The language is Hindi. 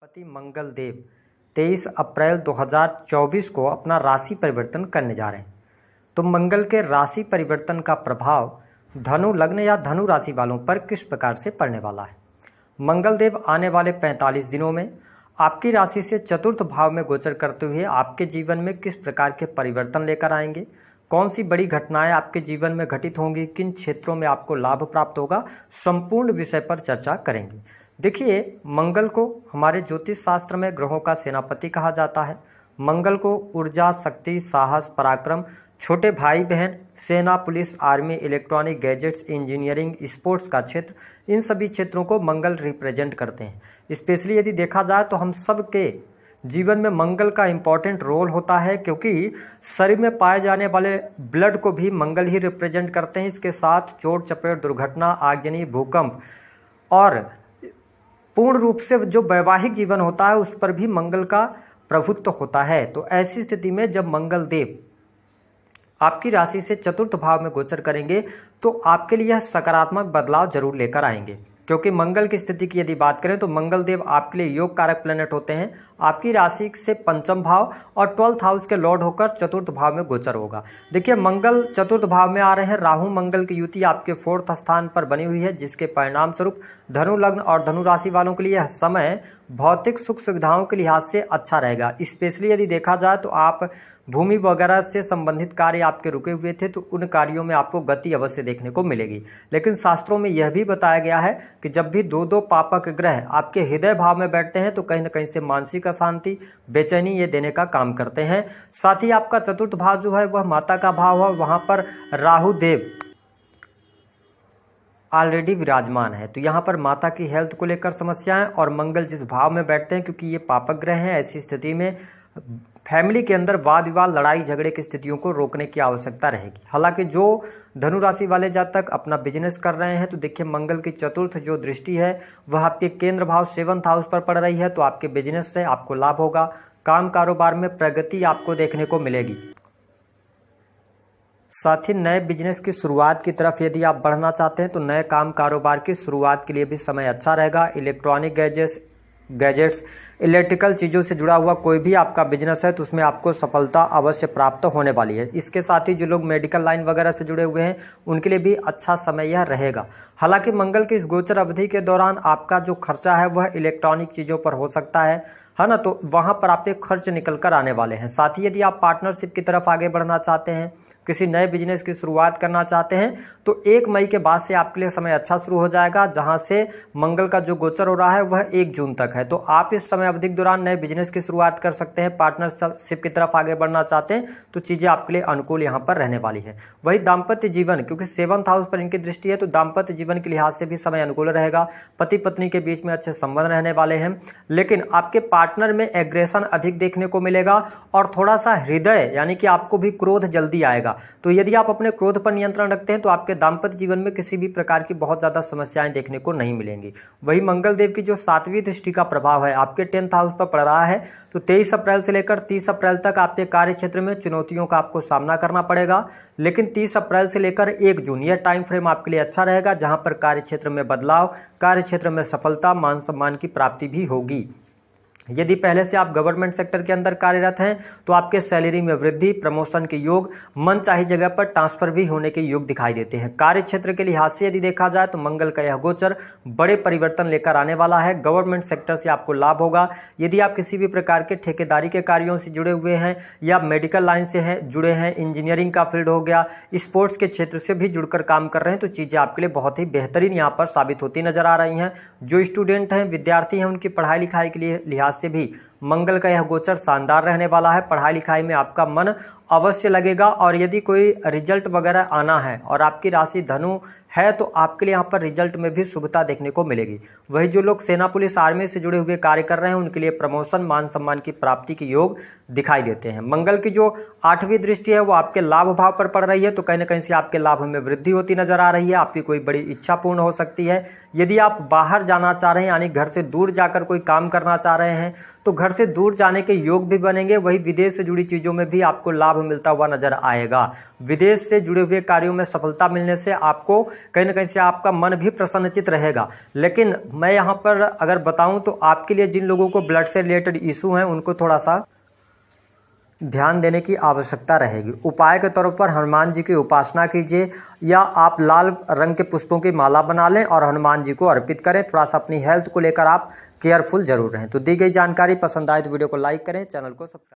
पति मंगल देव 23 अप्रैल 2024 को अपना राशि परिवर्तन करने जा रहे हैं। तो मंगल के राशि परिवर्तन का प्रभाव धनु लग्न या धनु राशि वालों पर किस प्रकार से पड़ने वाला है। मंगल देव आने वाले 45 दिनों में आपकी राशि से चतुर्थ भाव में गोचर करते हुए आपके जीवन में किस प्रकार के परिवर्तन लेकर आएंगे, कौन सी बड़ी घटनाएं आपके जीवन में घटित होंगी, किन क्षेत्रों में आपको लाभ प्राप्त होगा, संपूर्ण विषय पर चर्चा करेंगे। देखिए, मंगल को हमारे ज्योतिष शास्त्र में ग्रहों का सेनापति कहा जाता है। मंगल को ऊर्जा, शक्ति, साहस, पराक्रम, छोटे भाई बहन, सेना, police, army, electronic gadgets, engineering, sports का क्षेत्र, इन सभी क्षेत्रों को मंगल रिप्रेजेंट करते हैं। स्पेशली यदि देखा जाए तो हम सब के जीवन में मंगल का इम्पॉर्टेंट रोल होता है, क्योंकि शरीर में पाए जाने वाले ब्लड को भी मंगल ही रिप्रेजेंट करते हैं। इसके साथ चोट चपेट, दुर्घटना, आगजनी, भूकंप और पूर्ण रूप से जो वैवाहिक जीवन होता है उस पर भी मंगल का प्रभुत्व होता है। तो ऐसी स्थिति में जब मंगल देव आपकी राशि से चतुर्थ भाव में गोचर करेंगे तो आपके लिए यह सकारात्मक बदलाव जरूर लेकर आएंगे, क्योंकि मंगल की स्थिति की यदि बात करें तो मंगल देव आपके लिए योग कारक प्लैनेट होते हैं। आपकी राशि से पंचम भाव और 12th हाउस के लॉर्ड होकर चतुर्थ भाव में गोचर होगा। देखिए, मंगल चतुर्थ भाव में आ रहे हैं। राहु मंगल की युति आपके 4th स्थान पर बनी हुई है, जिसके परिणाम स्वरूप धनु लग्न और धनु राशि वालों के लिए यह समय भौतिक सुख सुविधाओं के लिहाज से अच्छा रहेगा। स्पेशली यदि देखा जाए तो आप भूमि वगैरह से संबंधित कार्य आपके रुके हुए थे तो उन कार्यों में आपको गति अवश्य देखने को मिलेगी। लेकिन शास्त्रों में यह भी बताया गया है कि जब भी दो पापक ग्रह आपके हृदय भाव में बैठते हैं तो कहीं न कहीं से मानसिक अशांति, बेचैनी ये देने का काम करते हैं। साथ ही आपका चतुर्थ भाव जो है वह माता का भाव है, वहां पर राहु देव ऑलरेडी विराजमान है। तो यहाँ पर माता की हेल्थ को लेकर समस्याएं, और मंगल जिस भाव में बैठते हैं क्योंकि ये पापक ग्रह हैं, ऐसी स्थिति में फैमिली के अंदर वाद विवाद, लड़ाई झगड़े की स्थितियों को रोकने की आवश्यकता रहेगी। हालांकि जो धनु राशि वाले जातक अपना बिजनेस कर रहे हैं तो देखिए, मंगल की चतुर्थ जो दृष्टि है वह आपके केंद्र भाव 7th हाउस पर पड़ रही है, तो आपके बिजनेस से आपको लाभ होगा। काम कारोबार में प्रगति आपको देखने को मिलेगी। साथ ही नए बिजनेस की शुरुआत की तरफ यदि आप बढ़ना चाहते हैं तो नए काम कारोबार की शुरुआत के लिए भी समय अच्छा रहेगा। इलेक्ट्रॉनिक गैजेट्स, इलेक्ट्रिकल चीज़ों से जुड़ा हुआ कोई भी आपका बिजनेस है तो उसमें आपको सफलता अवश्य प्राप्त होने वाली है। इसके साथ ही जो लोग मेडिकल लाइन वगैरह से जुड़े हुए हैं उनके लिए भी अच्छा समय यह रहेगा। हालांकि मंगल की इस गोचर अवधि के दौरान आपका जो खर्चा है वह इलेक्ट्रॉनिक चीज़ों पर हो सकता है ना, तो वहाँ पर आपके खर्च निकल कर आने वाले हैं। साथ ही यदि आप पार्टनरशिप की तरफ आगे बढ़ना चाहते हैं, किसी नए बिजनेस की शुरुआत करना चाहते हैं तो 1 मई के बाद से आपके लिए समय अच्छा शुरू हो जाएगा, जहां से मंगल का जो गोचर हो रहा है वह 1 जून तक है। तो आप इस समय अवधि के दौरान नए बिजनेस की शुरुआत कर सकते हैं। पार्टनरशिप की तरफ आगे बढ़ना चाहते हैं तो चीज़ें आपके लिए अनुकूल यहाँ पर रहने वाली है। वही दाम्पत्य जीवन, क्योंकि 7th हाउस पर इनकी दृष्टि है तो दाम्पत्य जीवन के लिहाज से भी समय अनुकूल रहेगा। पति पत्नी के बीच में अच्छे संबंध रहने वाले हैं, लेकिन आपके पार्टनर में एग्रेशन अधिक देखने को मिलेगा और थोड़ा सा हृदय यानी कि आपको भी क्रोध जल्दी आएगा। तो यदि आप अपने क्रोध पर नियंत्रण रखते हैं तो आपके दाम्पत्य जीवन में किसी भी प्रकार की बहुत ज्यादा समस्याएं देखने को नहीं मिलेंगी। वही मंगल देव की जो 7वीं दृष्टि का प्रभाव है आपके 10th हाउस पर पड़ रहा है, तो 23 अप्रैल से लेकर 30 अप्रैल तक आपके कार्य क्षेत्र में चुनौतियों का आपको सामना करना पड़ेगा। लेकिन 30 अप्रैल से लेकर 1 जून यह टाइम फ्रेम आपके लिए अच्छा रहेगा, जहां पर कार्य क्षेत्र में बदलाव, कार्य क्षेत्र में सफलता, मान सम्मान की प्राप्ति भी होगी। यदि पहले से आप गवर्नमेंट सेक्टर के अंदर कार्यरत हैं तो आपके सैलरी में वृद्धि, प्रमोशन के योग, मन चाही जगह पर ट्रांसफर भी होने के योग दिखाई देते हैं। कार्य क्षेत्र के लिहाज से यदि देखा जाए तो मंगल का यह गोचर बड़े परिवर्तन लेकर आने वाला है। गवर्नमेंट सेक्टर से आपको लाभ होगा। यदि आप किसी भी प्रकार के ठेकेदारी के कार्यों से जुड़े हुए हैं या मेडिकल लाइन से जुड़े हैं, इंजीनियरिंग का फील्ड हो गया, स्पोर्ट्स के क्षेत्र से भी जुड़कर काम कर रहे हैं, तो चीज़ें आपके लिए बहुत ही बेहतरीन यहाँ पर साबित होती नजर आ रही हैं। जो स्टूडेंट हैं, विद्यार्थी हैं, उनकी पढ़ाई लिखाई के लिए लिहाज से भी मंगल का यह गोचर शानदार रहने वाला है। पढ़ाई लिखाई में आपका मन अवश्य लगेगा, और यदि कोई रिजल्ट वगैरह आना है और आपकी राशि धनु है तो आपके लिए यहाँ पर रिजल्ट में भी शुभता देखने को मिलेगी। वही जो लोग सेना, पुलिस, आर्मी से जुड़े हुए कार्य कर रहे हैं उनके लिए प्रमोशन, मान सम्मान की प्राप्ति के योग दिखाई देते हैं। मंगल की जो 8वीं दृष्टि है वो आपके लाभ भाव पर पड़ रही है, तो कहीं ना कहीं से आपके लाभ में वृद्धि होती नजर आ रही है। आपकी कोई बड़ी इच्छा पूर्ण हो सकती है। यदि आप बाहर जाना चाह रहे हैं यानी घर से दूर जाकर कोई काम करना चाह रहे हैं तो घर घर से दूर जाने के योग भी बनेंगे। वही विदेश से जुड़ी चीज़ों में भी आपको लाभ मिलता हुआ नजर आएगा। विदेश से जुड़े हुए कार्यों में सफलता मिलने से आपको कहीं ना कहीं से आपका मन भी प्रसन्नचित रहेगा। लेकिन मैं यहाँ पर अगर बताऊँ तो आपके लिए जिन लोगों को ब्लड से रिलेटेड इशू हैं उनको थोड़ा सा ध्यान देने की आवश्यकता रहेगी। उपाय के तौर पर हनुमान जी की उपासना कीजिए या आप लाल रंग के पुष्पों की माला बना लें और हनुमान जी को अर्पित करें। थोड़ा सा अपनी हेल्थ को लेकर आप केयरफुल जरूर रहें। तो दी गई जानकारी पसंद आए तो वीडियो को लाइक करें, चैनल को सब्सक्राइब